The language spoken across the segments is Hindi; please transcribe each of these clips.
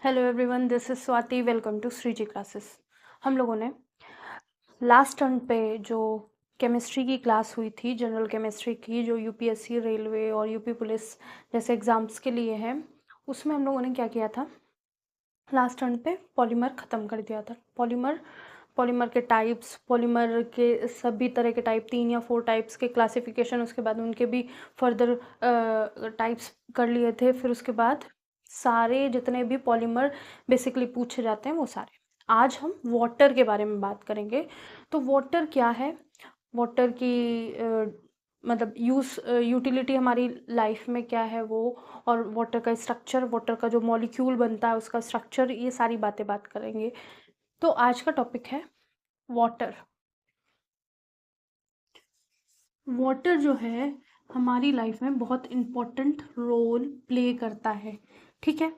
Hello everyone, this is Swati. Welcome to Shriji classes. हम लोगों ने लास्ट टर्म पे जो केमिस्ट्री की क्लास हुई थी, जनरल केमिस्ट्री की, जो यूपीएससी, रेलवे और यूपी पुलिस जैसे एग्ज़ाम्स के लिए है, उसमें हम लोगों ने क्या किया था, लास्ट टर्म पे पॉलीमर ख़त्म कर दिया था। पॉलीमर के टाइप्स, पॉलीमर के सभी तरह के टाइप, 3 या 4 टाइप्स के क्लासिफिकेशन, उसके बाद उनके भी फर्दर टाइप्स कर लिए थे। फिर उसके बाद सारे जितने भी पॉलीमर बेसिकली पूछे जाते हैं वो सारे। आज हम वाटर के बारे में बात करेंगे। तो वाटर क्या है, वाटर की मतलब यूटिलिटी हमारी लाइफ में क्या है वो, और वाटर का स्ट्रक्चर, वाटर का जो मॉलिक्यूल बनता है उसका स्ट्रक्चर, ये सारी बातें बात करेंगे। तो आज का टॉपिक है वाटर। वाटर जो है हमारी लाइफ में बहुत इम्पोर्टेंट रोल प्ले करता है, ठीक है।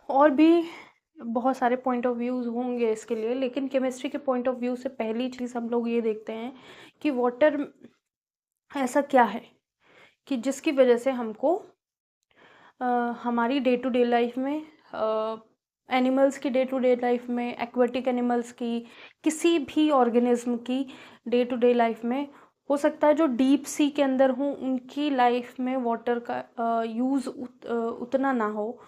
और भी बहुत सारे पॉइंट ऑफ व्यूज़ होंगे इसके लिए, लेकिन केमिस्ट्री के पॉइंट ऑफ व्यू से पहली चीज़ हम लोग ये देखते हैं कि वाटर ऐसा क्या है कि जिसकी वजह से हमको हमारी डे टू डे लाइफ में, एनिमल्स की डे टू डे लाइफ में, एक्वेटिक एनिमल्स की, किसी भी ऑर्गेनिज्म की डे टू डे लाइफ में, हो सकता है जो डीप सी के अंदर हों उनकी लाइफ में वाटर का यूज़ उतना ना हो,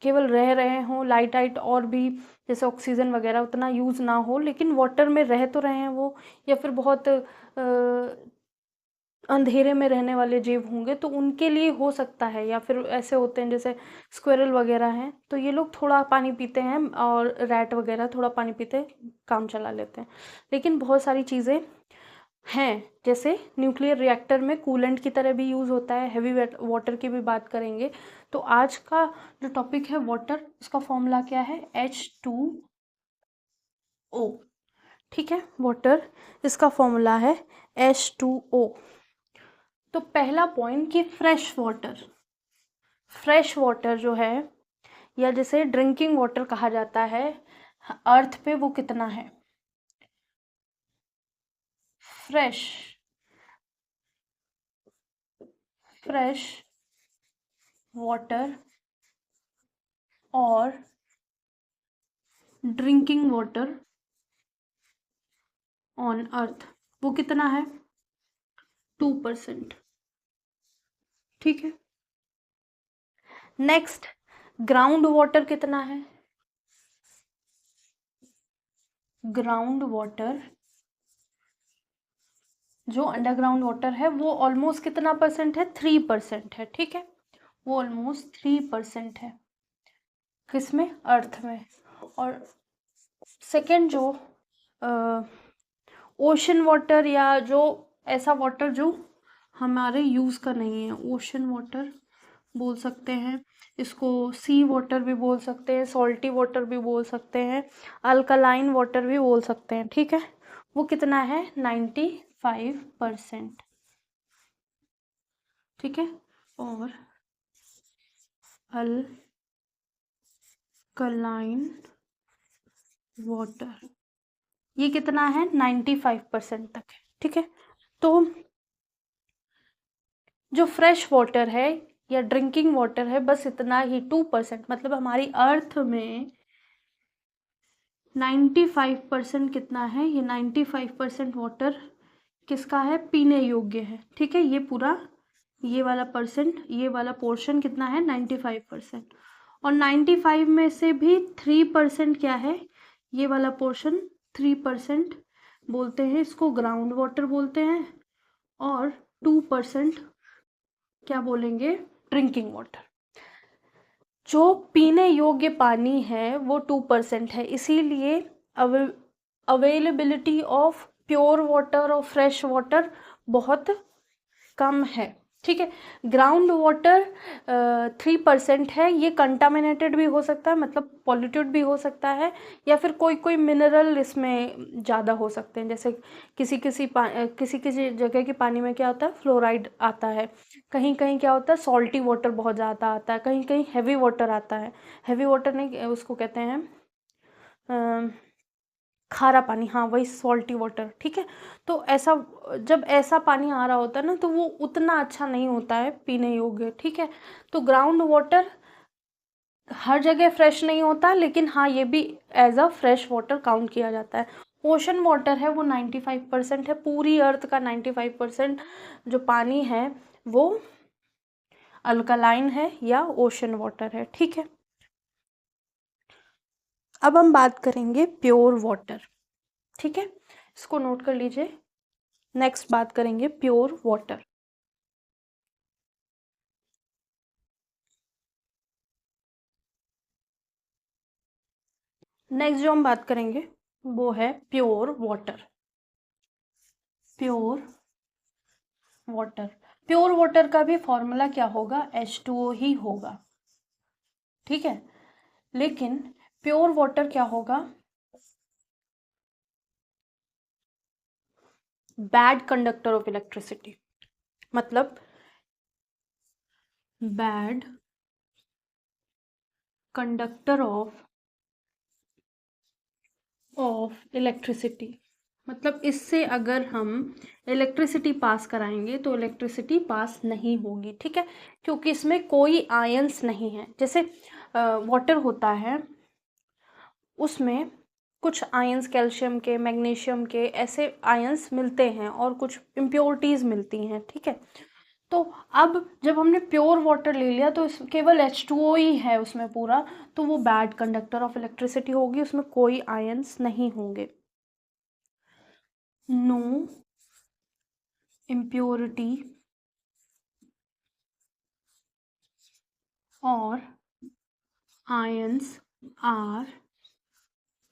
केवल रह रहे हों लाइट आइट और भी जैसे ऑक्सीजन वगैरह उतना यूज़ ना हो, लेकिन वाटर में रह तो रहे हैं वो, या फिर बहुत अंधेरे में रहने वाले जीव होंगे तो उनके लिए हो सकता है। या फिर ऐसे होते हैं जैसे स्क्विरल वगैरह हैं, तो ये लोग थोड़ा पानी पीते हैं, और रैट वगैरह थोड़ा पानी पीते काम चला लेते हैं। लेकिन बहुत सारी चीज़ें हैं, जैसे न्यूक्लियर रिएक्टर में कूलेंट की तरह भी यूज़ होता है। हेवी वाटर की भी बात करेंगे। तो आज का जो टॉपिक है वाटर, इसका फॉर्मूला क्या है, H2O, ठीक है। वाटर, इसका फॉर्मूला है H2O। तो पहला पॉइंट कि फ्रेश वाटर जो है, या जिसे ड्रिंकिंग वाटर कहा जाता है, अर्थ पे वो कितना है फ्रेश फ्रेश वाटर और ड्रिंकिंग वाटर ऑन अर्थ, वो कितना है, 2%, ठीक है। नेक्स्ट, ग्राउंड वाटर कितना है, ग्राउंड वाटर जो अंडरग्राउंड वाटर है वो ऑलमोस्ट कितना परसेंट है, 3% है, ठीक है। वो ऑलमोस्ट 3% है, किसमें, अर्थ में। और सेकेंड जो ओशन वाटर, या जो ऐसा वाटर जो हमारे यूज़ का नहीं है, ओशन वाटर बोल सकते हैं इसको, सी वाटर भी बोल सकते हैं, सॉल्टी वाटर भी बोल सकते हैं, अल्कलाइन वाटर भी बोल सकते हैं, ठीक है। वो कितना है, 95%, ठीक है। और अल्कलाइन वाटर ये कितना है, 95% तक है, ठीक है। तो जो फ्रेश वाटर है या ड्रिंकिंग वाटर है, बस इतना ही, 2%, मतलब हमारी अर्थ में 95% कितना है, ये 95% वाटर किसका है, पीने योग्य है, ठीक है। ये पूरा, ये वाला परसेंट, ये वाला पोर्शन कितना है, 95%। और 95 में से भी 3% क्या है, ये वाला पोर्शन 3% बोलते हैं, इसको ग्राउंड वाटर बोलते हैं। और 2% क्या बोलेंगे, ड्रिंकिंग वाटर। जो पीने योग्य पानी है वो 2% है, इसीलिए अवेलेबिलिटी ऑफ प्योर वाटर और फ्रेश वाटर बहुत कम है, ठीक है। ग्राउंड वाटर 3% है, ये कंटामिनेटेड भी हो सकता है, मतलब पॉल्यूटेड भी हो सकता है, या फिर कोई कोई मिनरल इसमें ज़्यादा हो सकते हैं, जैसे किसी किसी जगह के पानी में क्या होता है, फ्लोराइड आता है, कहीं कहीं क्या होता है, सॉल्टी वाटर बहुत ज़्यादा आता है, कहीं कहीं हैवी वाटर आता है। हैवी वाटर नहीं, उसको कहते हैं खारा पानी, हाँ वही सॉल्टी वाटर, ठीक है। तो ऐसा, जब ऐसा पानी आ रहा होता है ना, तो वो उतना अच्छा नहीं होता है पीने योग्य, ठीक है। तो ग्राउंड वाटर हर जगह फ्रेश नहीं होता, लेकिन हाँ ये भी as a fresh water count किया जाता है। ओशन वाटर है वो 95% है, पूरी अर्थ का 95% जो पानी है वो अल्कलाइन है या ओशन वाटर है। ठीक है, अब हम बात करेंगे प्योर वाटर। ठीक है, इसको नोट कर लीजिए। नेक्स्ट बात करेंगे प्योर वाटर। नेक्स्ट जो हम बात करेंगे वो है pure water. Pure water, pure water का भी फॉर्मूला क्या होगा, H2O ही होगा। ठीक है, लेकिन प्योर वाटर क्या होगा, बैड कंडक्टर ऑफ इलेक्ट्रिसिटी, मतलब बैड कंडक्टर ऑफ इलेक्ट्रिसिटी, मतलब इससे अगर हम इलेक्ट्रिसिटी पास कराएंगे तो इलेक्ट्रिसिटी पास नहीं होगी। ठीक है, क्योंकि इसमें कोई आयंस नहीं है। जैसे वाटर होता है, उसमें कुछ आयंस कैल्शियम के, मैग्नीशियम के, ऐसे आयंस मिलते हैं और कुछ इम्प्योरिटीज मिलती हैं। ठीक है, तो अब जब हमने प्योर वाटर ले लिया तो केवल H2O ही है उसमें पूरा, तो वो बैड कंडक्टर ऑफ इलेक्ट्रिसिटी होगी, उसमें कोई आयंस नहीं होंगे। नो इम्प्योरिटी और आयंस आर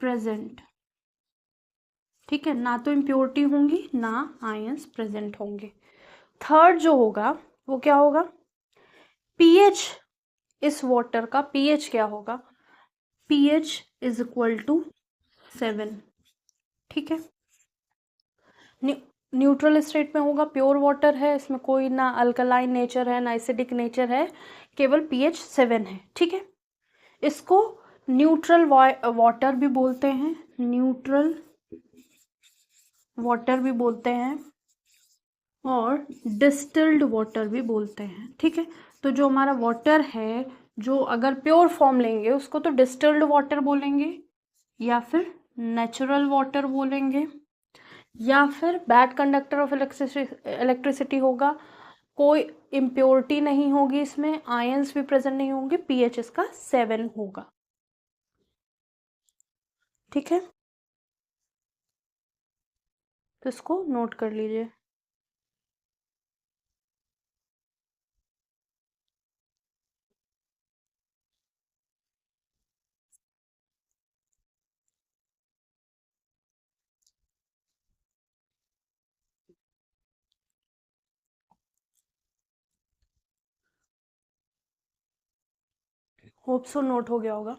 प्रेजेंट। ठीक है, ना तो इम्प्योरिटी होंगी ना आयंस प्रेजेंट होंगे। थर्ड जो होगा वो क्या होगा, पीएच। इस वाटर का पीएच क्या होगा, पीएच इज इक्वल टू 7। ठीक है, न्यूट्रल स्टेट में होगा, प्योर वाटर है, इसमें कोई ना अल्कलाइन नेचर है ना एसिडिक नेचर है, केवल पीएच 7 है। ठीक है, इसको न्यूट्रल वाटर भी बोलते हैं, न्यूट्रल वाटर भी बोलते हैं और डिस्टिल्ड वाटर भी बोलते हैं। ठीक है, तो जो हमारा वाटर है, जो अगर प्योर फॉर्म लेंगे उसको तो डिस्टिल्ड वाटर बोलेंगे, या फिर नेचुरल वाटर बोलेंगे, या फिर बैड कंडक्टर ऑफ इलेक्ट्रिसिटी होगा, कोई इम्प्योरिटी नहीं होगी, इसमें आयंस भी प्रेजेंट नहीं होंगे, पीएच इसका 7 होगा। ठीक है, तो इसको नोट कर लीजिए। होप सो नोट हो गया होगा।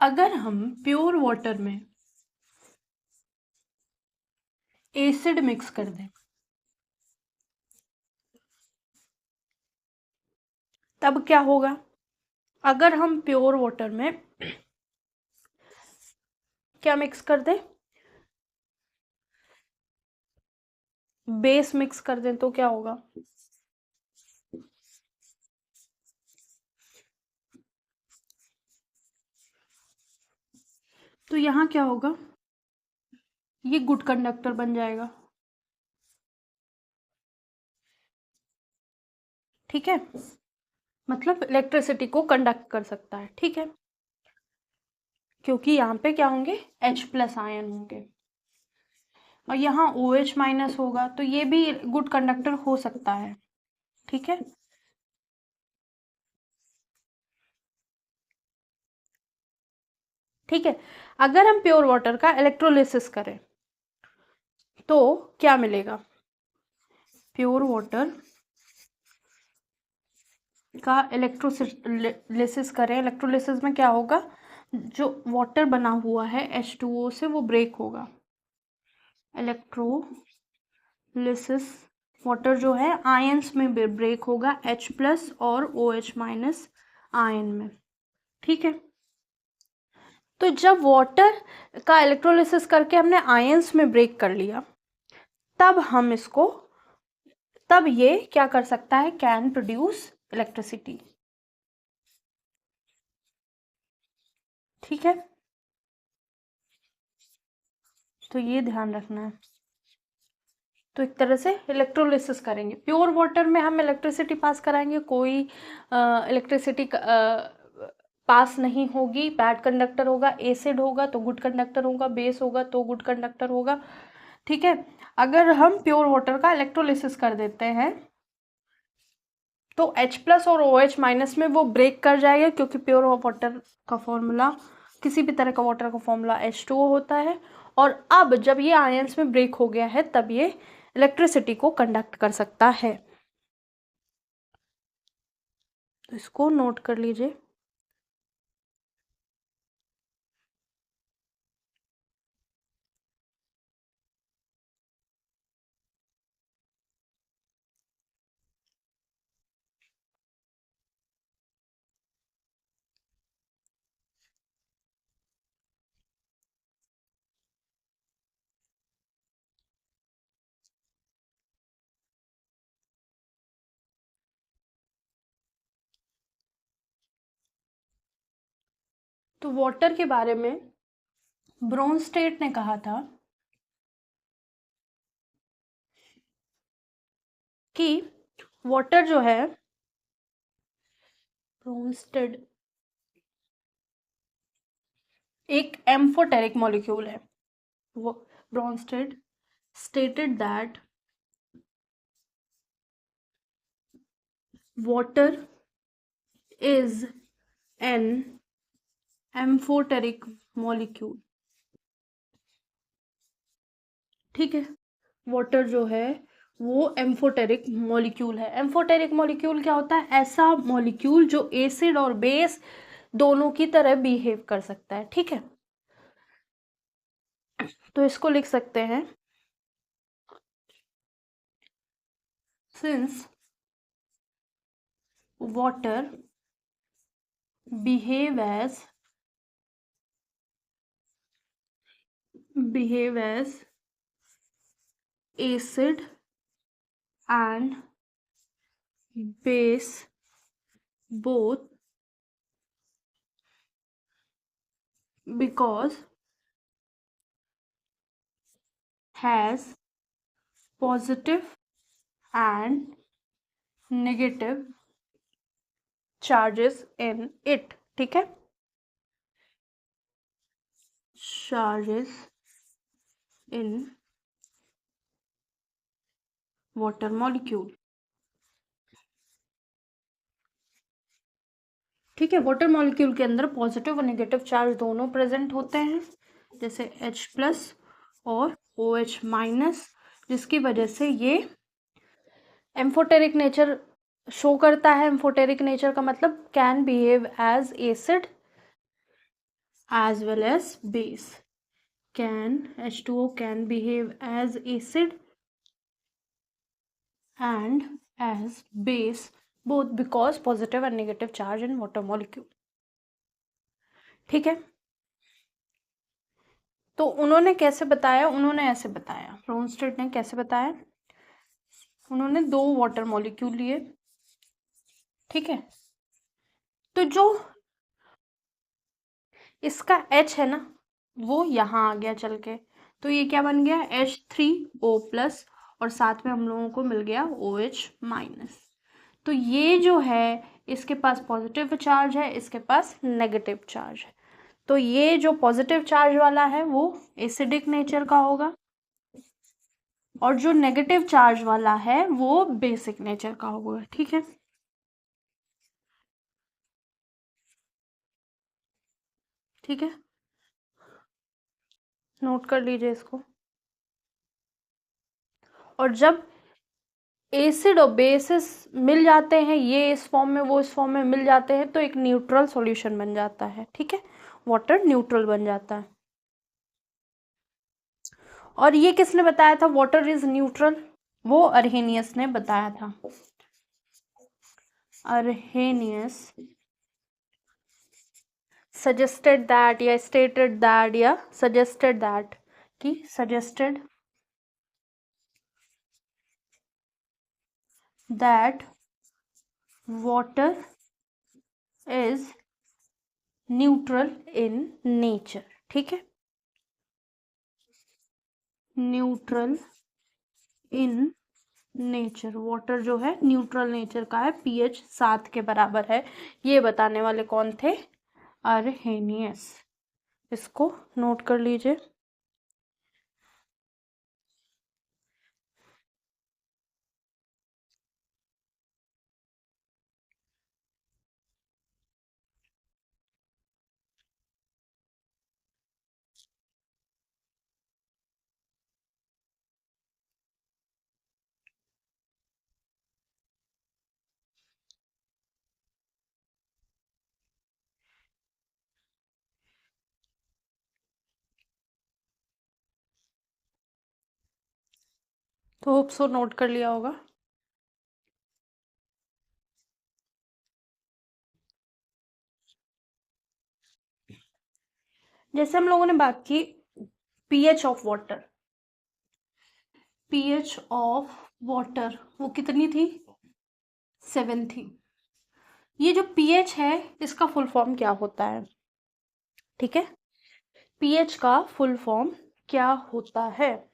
अगर हम प्योर वाटर में एसिड मिक्स कर दें तब क्या होगा, अगर हम प्योर वाटर में क्या मिक्स कर दें, बेस मिक्स कर दें तो क्या होगा, तो यहाँ क्या होगा, ये गुड कंडक्टर बन जाएगा। ठीक है, मतलब इलेक्ट्रिसिटी को कंडक्ट कर सकता है। ठीक है, क्योंकि यहाँ पे क्या होंगे, H+ आयन होंगे और यहाँ OH- होगा, तो ये भी गुड कंडक्टर हो सकता है। ठीक है, ठीक है, अगर हम प्योर वाटर का इलेक्ट्रोलिसिस करें तो क्या मिलेगा, प्योर वाटर का इलेक्ट्रोलिसिस करें, इलेक्ट्रोलिसिस में क्या होगा, जो वाटर बना हुआ है H2O से वो ब्रेक होगा। इलेक्ट्रोलिसिस वाटर जो है आयंस में ब्रेक होगा, H+ और OH- आयन में। ठीक है, तो जब वाटर का इलेक्ट्रोलिसिस करके हमने आयंस में ब्रेक कर लिया, तब ये क्या कर सकता है, कैन प्रोड्यूस इलेक्ट्रिसिटी। ठीक है, तो ये ध्यान रखना है। तो एक तरह से इलेक्ट्रोलिसिस करेंगे। प्योर वाटर में हम इलेक्ट्रिसिटी पास कराएंगे, कोई इलेक्ट्रिसिटी पास नहीं होगी, बैड कंडक्टर होगा। एसिड होगा तो गुड कंडक्टर होगा, बेस होगा तो गुड कंडक्टर होगा। ठीक है, अगर हम प्योर वाटर का इलेक्ट्रोलिसिस कर देते हैं तो H+ और OH- में वो ब्रेक कर जाएगा, क्योंकि प्योर वाटर का फॉर्मूला, किसी भी तरह का वाटर का फॉर्मूला H2O होता है। और अब जब ये आयंस में ब्रेक हो गया है तब ये इलेक्ट्रिसिटी को कंडक्ट कर सकता है। तो इसको नोट कर लीजिए। तो वाटर के बारे में ब्रोनस्टेट ने कहा था कि वाटर जो है, ब्रोनस्टेड एक एम्फोटेरिक मॉलिक्यूल है। वो ब्रोनस्टेड stated that water is an amphoteric molecule। ठीक है, वाटर जो है वो एम्फोटेरिक मॉलिक्यूल है। एम्फोटेरिक मॉलिक्यूल क्या होता है, ऐसा मॉलिक्यूल जो एसिड और बेस दोनों की तरह बिहेव कर सकता है। ठीक है, तो इसको लिख सकते हैं, since water behave as acid and base both, because has positive and negative charges in it। ठीक है, charges in water molecule। ठीक है, वाटर मॉलिक्यूल के अंदर पॉजिटिव और नेगेटिव चार्ज दोनों प्रेजेंट होते हैं, जैसे H+ और OH-, जिसकी वजह से ये एम्फोटेरिक नेचर शो करता है। एम्फोटेरिक नेचर का मतलब can behave as acid as well as base. H2O can behave as acid and as base both, because positive and negative charge in water molecule। ठीक है, तो उन्होंने कैसे बताया, उन्होंने ऐसे बताया, ब्रोनस्टेड ने कैसे बताया, उन्होंने 2 वाटर मॉलिक्यूल लिए। ठीक है, तो जो इसका H है ना, वो यहाँ आ गया चल के, तो ये क्या बन गया, H3O+, और साथ में हम लोगों को मिल गया OH-। तो ये जो है, इसके पास पॉजिटिव चार्ज है, इसके पास नेगेटिव चार्ज है। तो ये जो पॉजिटिव चार्ज वाला है वो एसिडिक नेचर का होगा, और जो नेगेटिव चार्ज वाला है वो बेसिक नेचर का होगा। ठीक है, ठीक है, नोट कर लीजिए इसको। और जब एसिड और बेसिस मिल जाते हैं, ये इस फॉर्म में वो इस फॉर्म में मिल जाते हैं, तो एक न्यूट्रल सॉल्यूशन बन जाता है। ठीक है, वाटर न्यूट्रल बन जाता है। और ये किसने बताया था, वाटर इज न्यूट्रल, वो अर्हेनियस ने बताया था। अर्हेनियस सजेस्टेड दैट या स्टेटेड दैट या सजेस्टेड दैट, कि suggested that water is neutral in nature. ठीक है, न्यूट्रल इन नेचर, वाटर जो है न्यूट्रल नेचर का है, पीएच 7 के बराबर है। ये बताने वाले कौन थे? अरहेनियस। इसको नोट कर लीजिए। तो होप सो नोट कर लिया होगा। जैसे हम लोगों ने बात की pH of water, pH of water वो कितनी थी? 7 थी। ये जो पीएच है इसका फुल फॉर्म क्या होता है? ठीक है, पीएच का फुल फॉर्म क्या होता है?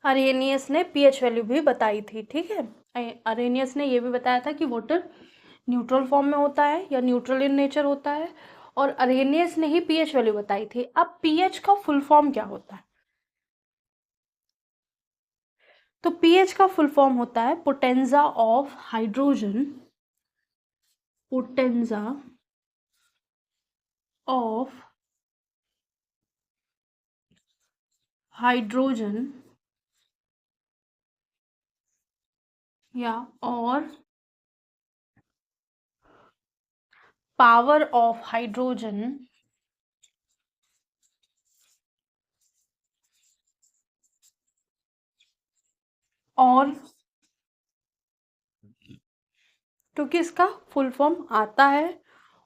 अरेनियस ने पीएच वैल्यू भी बताई थी। ठीक है, अरेनियस ने ये भी बताया था कि वाटर न्यूट्रल फॉर्म में होता है या न्यूट्रल इन नेचर होता है, और अरेनियस ने ही पीएच वैल्यू बताई थी। अब पीएच का फुल फॉर्म क्या होता है? तो पीएच का फुल फॉर्म होता है पोटेंजा ऑफ हाइड्रोजन, पोटेंजा ऑफ हाइड्रोजन या और पावर ऑफ हाइड्रोजन और, क्योंकि इसका फुल फॉर्म आता है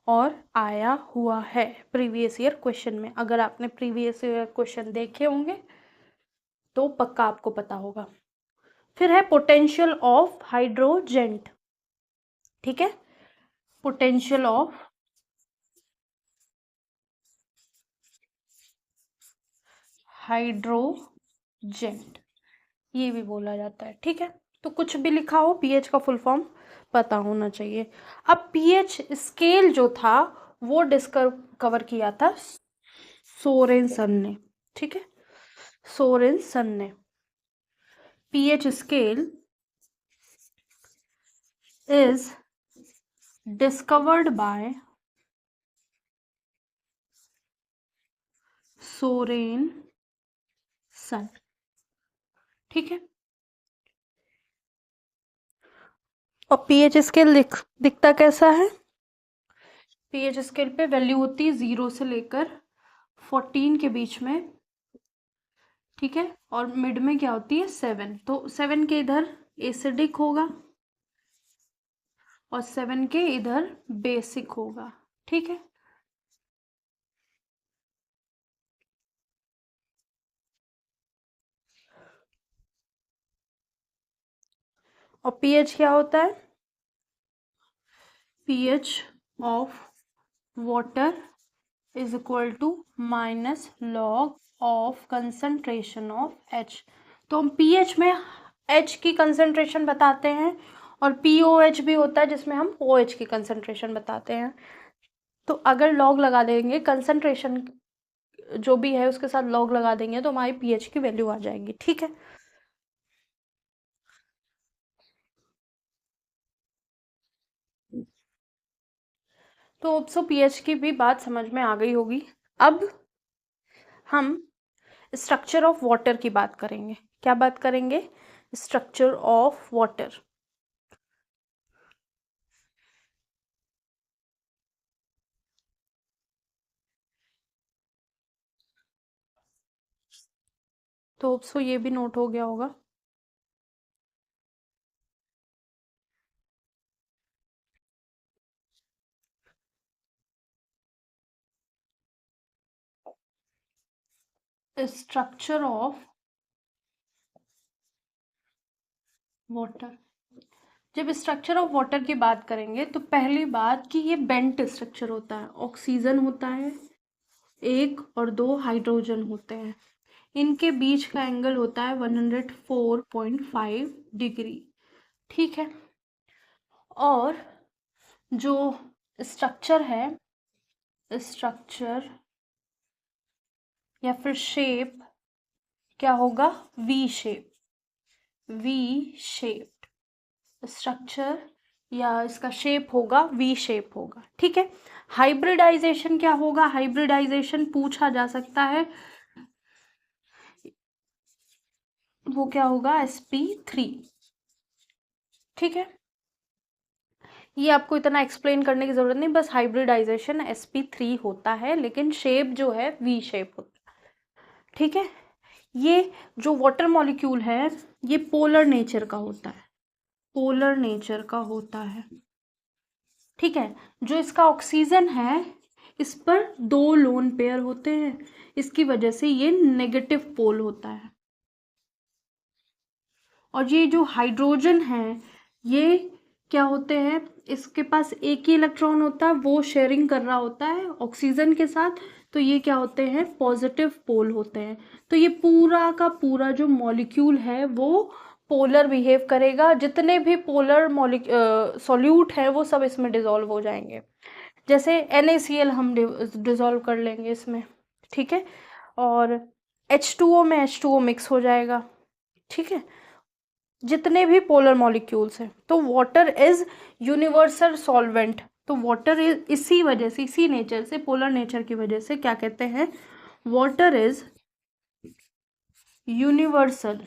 और आया हुआ है प्रीवियस ईयर क्वेश्चन में। अगर आपने प्रीवियस ईयर क्वेश्चन देखे होंगे तो पक्का आपको पता होगा। फिर है पोटेंशियल ऑफ हाइड्रोजेंट। ठीक है, पोटेंशियल ऑफ हाइड्रोजेंट ये भी बोला जाता है। ठीक है, तो कुछ भी लिखा हो पीएच का फुल फॉर्म पता होना चाहिए। अब पीएच स्केल जो था वो डिस्कवर किया था सोरेनसन ने। ठीक है, सोरेनसन ने pH scale is discovered by Sorensen. ठीक है, और पीएच स्केल दिखता कैसा है? पीएच स्केल पे वैल्यू होती है 0 से लेकर 14 के बीच में। ठीक है, और मिड में क्या होती है? 7। तो 7 के इधर एसिडिक होगा और 7 के इधर बेसिक होगा। ठीक है, और पीएच क्या होता है? PH of water is equal to minus log of concentration of H. तो हम पीएच में एच की कंसंट्रेशन बताते हैं, और पीओएच भी होता है जिसमें हम ओएच की कंसंट्रेशन बताते हैं। तो अगर लॉग लगा देंगे कंसंट्रेशन जो भी है उसके साथ लॉग लगा देंगे तो हमारी पीएच की वैल्यू आ जाएगी। ठीक है, तो अब सो पीएच की भी बात समझ में आ गई होगी। अब हम स्ट्रक्चर ऑफ वाटर की बात करेंगे। क्या बात करेंगे? Structure of water. तो अब सो ये भी नोट हो गया होगा। Structure of water. जब स्ट्रक्चर ऑफ वाटर की बात करेंगे तो पहली बात कि ये बेंट स्ट्रक्चर होता है, ऑक्सीजन होता है एक और दो हाइड्रोजन होते हैं, इनके बीच का एंगल होता है 104.5 डिग्री। ठीक है। और जो स्ट्रक्चर है, स्ट्रक्चर या फिर शेप क्या होगा, V shape, V shape structure या इसका शेप होगा वी शेप होगा। ठीक है। हाइब्रिडाइजेशन क्या होगा, हाइब्रिडाइजेशन पूछा जा सकता है, वो क्या होगा, sp3। ठीक है। ये आपको इतना एक्सप्लेन करने की जरूरत नहीं, बस हाइब्रिडाइजेशन sp3 होता है, लेकिन शेप जो है वी शेप होता है। ठीक है। ये जो वाटर मॉलिक्यूल है ये पोलर नेचर का होता है, पोलर नेचर का होता है। ठीक है। जो इसका ऑक्सीजन है इस पर दो लोन पेयर होते हैं, इसकी वजह से ये नेगेटिव पोल होता है। और ये जो हाइड्रोजन है ये क्या होते हैं, इसके पास एक ही इलेक्ट्रॉन होता है, वो शेयरिंग कर रहा होता है ऑक्सीजन के साथ, तो ये क्या होते हैं, पॉजिटिव पोल होते हैं। तो ये पूरा का पूरा जो मॉलिक्यूल है वो पोलर बिहेव करेगा, जितने भी पोलर सॉल्यूट है वो सब इसमें डिजोल्व हो जाएंगे। जैसे NaCl हम डिजोल्व कर लेंगे इसमें। ठीक है। और H2O में H2O मिक्स हो जाएगा। ठीक है। जितने भी पोलर मॉलिक्यूल्स हैं, तो वाटर इज यूनिवर्सल सॉल्वेंट। तो वाटर इज इसी वजह से, इसी नेचर से, पोलर नेचर की वजह से क्या कहते हैं, वाटर इज यूनिवर्सल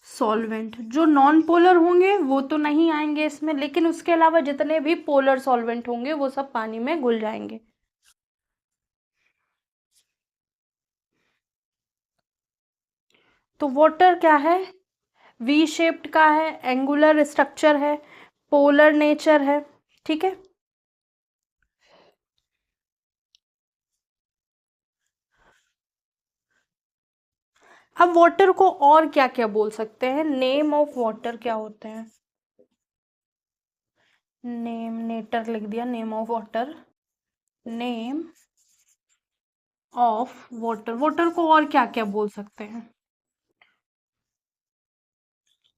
सॉल्वेंट। जो नॉन पोलर होंगे वो तो नहीं आएंगे इसमें, लेकिन उसके अलावा जितने भी पोलर सॉल्वेंट होंगे वो सब पानी में घुल जाएंगे। तो वाटर क्या है, वी शेप्ड का है, एंगुलर स्ट्रक्चर है, पोलर नेचर है। ठीक है। अब वाटर को और क्या क्या बोल सकते हैं, नेम ऑफ वाटर क्या होते हैं, नेम, नेटर लिख दिया, name of water, name of water. Water को और क्या क्या बोल सकते हैं,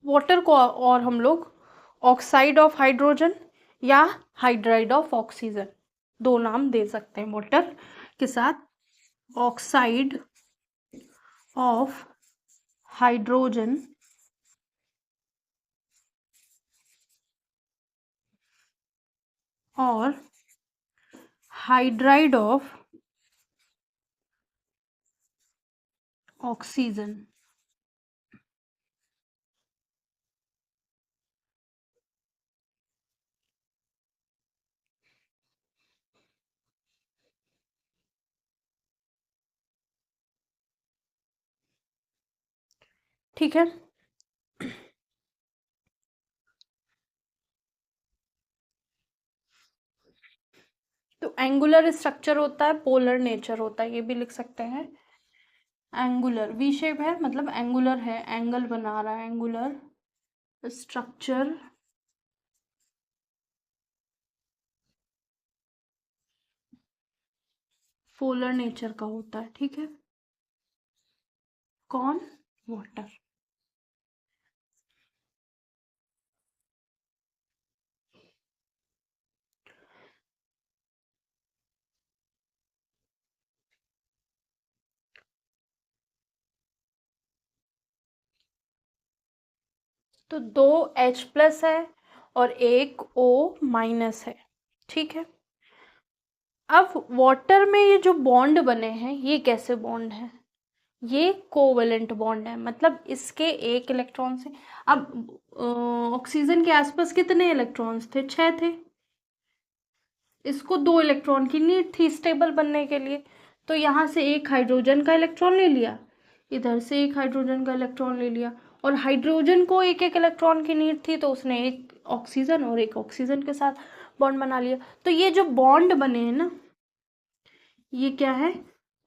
वाटर को और हम लोग ऑक्साइड ऑफ हाइड्रोजन या हाइड्राइड ऑफ ऑक्सीजन, दो नाम दे सकते हैं वाटर के साथ, ऑक्साइड ऑफ हाइड्रोजन और हाइड्राइड ऑफ ऑक्सीजन। ठीक है। तो एंगुलर स्ट्रक्चर होता है, पोलर नेचर होता है, ये भी लिख सकते हैं। एंगुलर वी शेप है, मतलब एंगुलर है, एंगल बना रहा है, एंगुलर स्ट्रक्चर पोलर नेचर का होता है। ठीक है। कौन, वाटर। तो दो H+ है और एक O- है। ठीक है। अब वाटर में ये जो बॉन्ड बने हैं ये कैसे बॉन्ड है, ये कोवेलेंट बॉन्ड है, मतलब इसके एक इलेक्ट्रॉन से, अब ऑक्सीजन के आसपास कितने इलेक्ट्रॉन्स थे, 6 थे, इसको 2 इलेक्ट्रॉन की नीड थी स्टेबल बनने के लिए, तो यहाँ से एक हाइड्रोजन का इलेक्ट्रॉन ले लिया, इधर से एक हाइड्रोजन का इलेक्ट्रॉन ले लिया, और हाइड्रोजन को एक एक इलेक्ट्रॉन की नीड थी तो उसने एक ऑक्सीजन और एक ऑक्सीजन के साथ बॉन्ड बना लिया। तो ये जो बॉन्ड बने हैं ना, ये क्या है,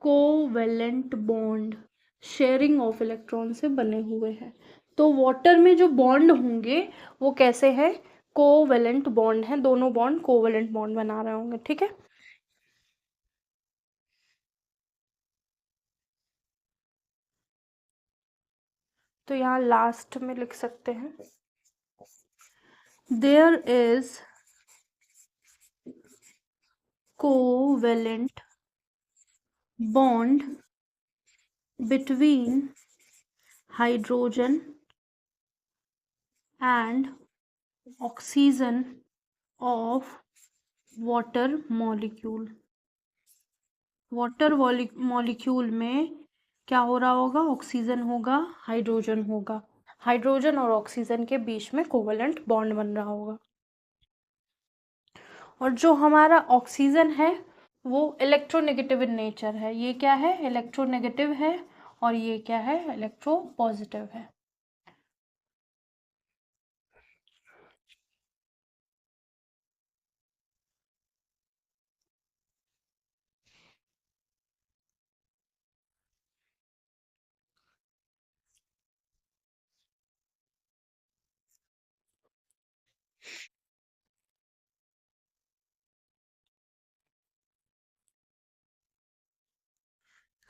covalent bond sharing of electron से बने हुए हैं। तो वाटर में जो बॉन्ड होंगे वो कैसे हैं? कोवेलेंट बॉन्ड है, दोनों बॉन्ड कोवेलेंट बॉन्ड बना रहे होंगे। ठीक है, तो यहाँ लास्ट में लिख सकते हैं there is covalent bond between hydrogen and oxygen of water molecule. Water molecule में क्या हो रहा होगा? ऑक्सीजन होगा, हाइड्रोजन होगा, हाइड्रोजन और ऑक्सीजन के बीच में कोवेलेंट बॉन्ड बन रहा होगा। और जो हमारा ऑक्सीजन है वो इलेक्ट्रोनेगेटिव इन नेचर है। ये क्या है? इलेक्ट्रोनेगेटिव है। और ये क्या है? इलेक्ट्रो पॉजिटिव है।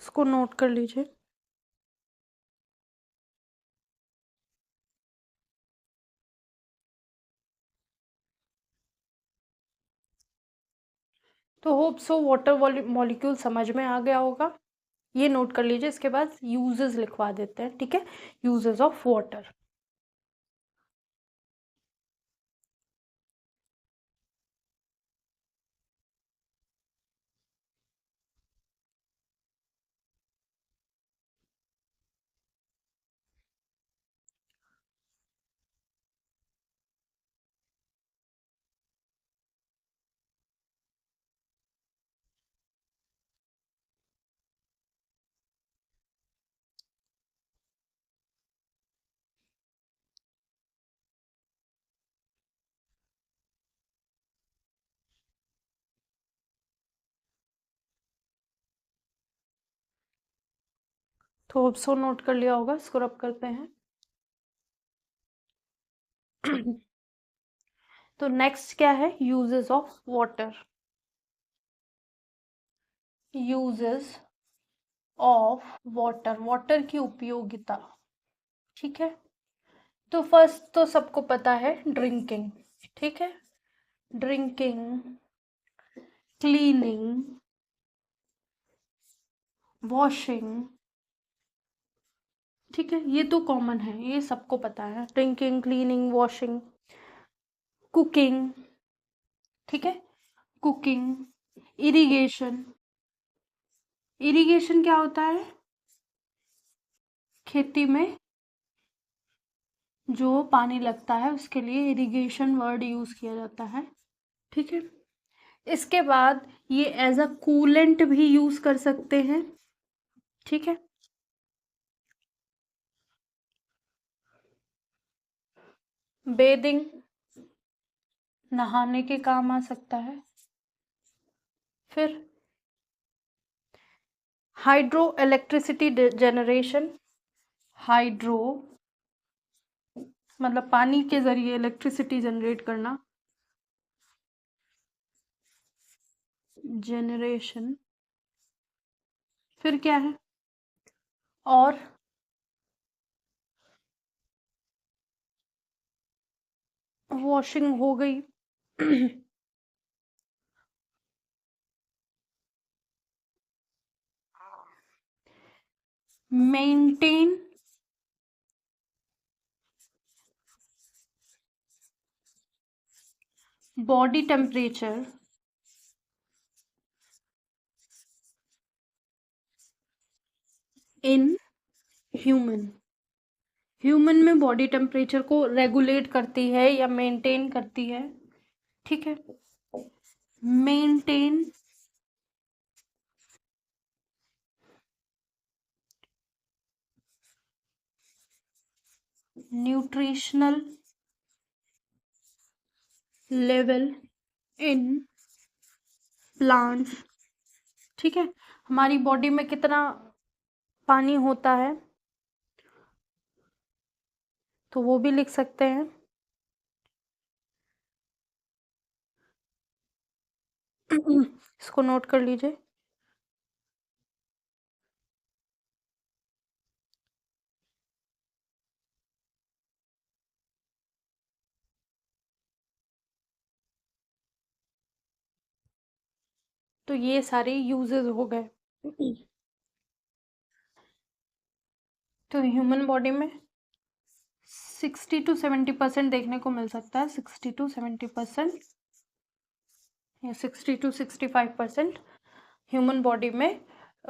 इसको नोट कर लीजिए। तो होप सो वाटर मॉलिक्यूल समझ में आ गया होगा। ये नोट कर लीजिए। इसके बाद यूजेस लिखवा देते हैं। ठीक है, यूजेस ऑफ वाटर। तो होप सो नोट कर लिया होगा। इसको रब करते हैं। तो नेक्स्ट क्या है? Uses of water. Uses of water, water की उपयोगिता। ठीक है, तो फर्स्ट तो सबको पता है ड्रिंकिंग। ठीक है, ड्रिंकिंग, क्लीनिंग, वॉशिंग। ठीक है, ये तो कॉमन है, ये सबको पता है। Drinking, cleaning, washing, cooking. ठीक है, कुकिंग, इरिगेशन। इरिगेशन क्या होता है? खेती में जो पानी लगता है उसके लिए इरिगेशन वर्ड यूज किया जाता है। ठीक है, इसके बाद ये एज अ कूलेंट भी यूज कर सकते हैं। ठीक है, बेदिंग, नहाने के काम आ सकता है। फिर हाइड्रो इलेक्ट्रिसिटी जनरेशन। हाइड्रो मतलब पानी के जरिए इलेक्ट्रिसिटी जनरेट करना। जनरेशन। फिर क्या है? और वॉशिंग हो गई। Maintain body temperature in human. Human में बॉडी टेम्परेचर को रेगुलेट करती है या मेंटेन करती है। ठीक है, maintain nutritional level in plants. ठीक है, हमारी बॉडी में कितना पानी होता है तो वो भी लिख सकते हैं। इसको नोट कर लीजिए। तो ये सारे यूजेस हो गए। तो ह्यूमन बॉडी में 60 to 70% देखने को मिल सकता है, 60 to 70% या 60 to 65% ह्यूमन बॉडी में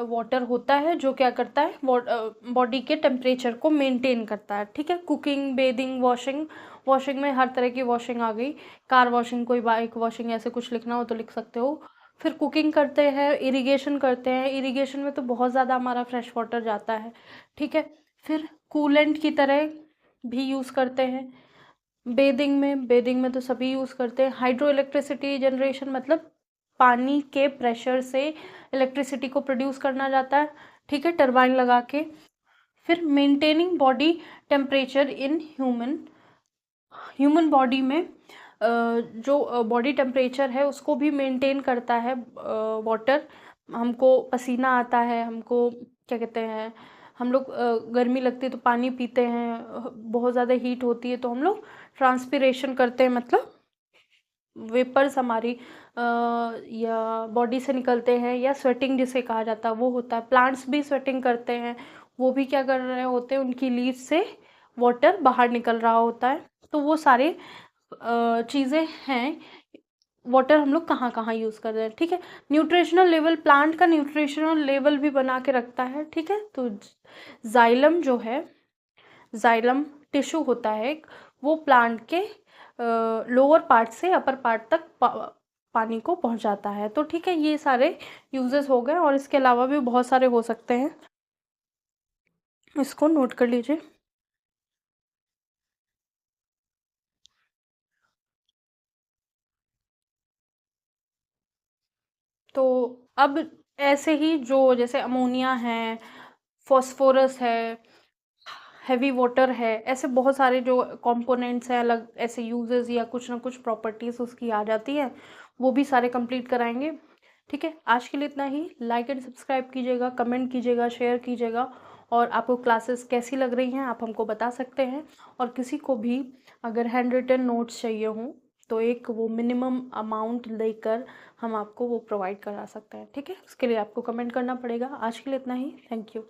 वाटर होता है, जो क्या करता है, बॉडी के टेम्परेचर को मेंटेन करता है। ठीक है, कुकिंग, बेदिंग, वॉशिंग, वॉशिंग में हर तरह की वॉशिंग आ गई, कार वॉशिंग, कोई बाइक वॉशिंग, ऐसे कुछ लिखना हो तो लिख सकते हो। फिर कुकिंग करते हैं, इरिगेशन करते हैं, इरिगेशन में तो बहुत ज़्यादा हमारा फ्रेश वाटर जाता है। ठीक है, फिर कूलेंट की तरह भी यूज़ करते हैं। बेदिंग में तो सभी यूज़ करते हैं। हाइड्रो इलेक्ट्रिसिटी जनरेशन मतलब पानी के प्रेशर से इलेक्ट्रिसिटी को प्रोड्यूस करना जाता है। ठीक है, टरबाइन लगा के। फिर maintaining body temperature in human body में जो बॉडी टेम्परेचर है उसको भी मेंटेन करता है वाटर। हमको पसीना आता है, हमको क्या कहते हैं, हम लोग गर्मी लगती है तो पानी पीते हैं, बहुत ज़्यादा हीट होती है तो हम लोग ट्रांसपिरेशन करते हैं, मतलब वेपर्स हमारी या बॉडी से निकलते हैं, या स्वेटिंग जिसे कहा जाता है वो होता है। प्लांट्स भी स्वेटिंग करते हैं, वो भी क्या कर रहे होते हैं, उनकी लीफ से वाटर बाहर निकल रहा होता है। तो वो सारे चीज़ें हैं। वाटर हम लोग कहाँ कहाँ यूज़ कर रहे हैं। ठीक है, न्यूट्रिशनल लेवल, प्लांट का न्यूट्रिशनल लेवल भी बना के रखता है। ठीक है, तो जाइलम जो है, जाइलम टिश्यू होता है एक, वो प्लांट के लोअर पार्ट से अपर पार्ट तक पानी को पहुंचाता है। तो ठीक है, ये सारे यूजेस हो गए, और इसके अलावा भी बहुत सारे हो सकते हैं, इसको नोट कर लीजिए। तो अब ऐसे ही जो जैसे अमोनिया है, फॉस्फोरस है, हैवी वाटर है, ऐसे बहुत सारे जो कंपोनेंट्स हैं, अलग ऐसे यूजेस या कुछ ना कुछ प्रॉपर्टीज उसकी आ जाती है, वो भी सारे कंप्लीट कराएंगे। ठीक है, आज के लिए इतना ही। लाइक एंड सब्सक्राइब कीजिएगा, कमेंट कीजिएगा, शेयर कीजिएगा, और आपको क्लासेस कैसी लग रही हैं आप हमको बता सकते हैं। और किसी को भी अगर हैंड रिटन नोट्स चाहिए हों तो एक वो मिनिमम अमाउंट लेकर हम आपको वो प्रोवाइड करा सकते हैं। ठीक है, उसके लिए आपको कमेंट करना पड़ेगा। आज के लिए इतना ही, थैंक यू।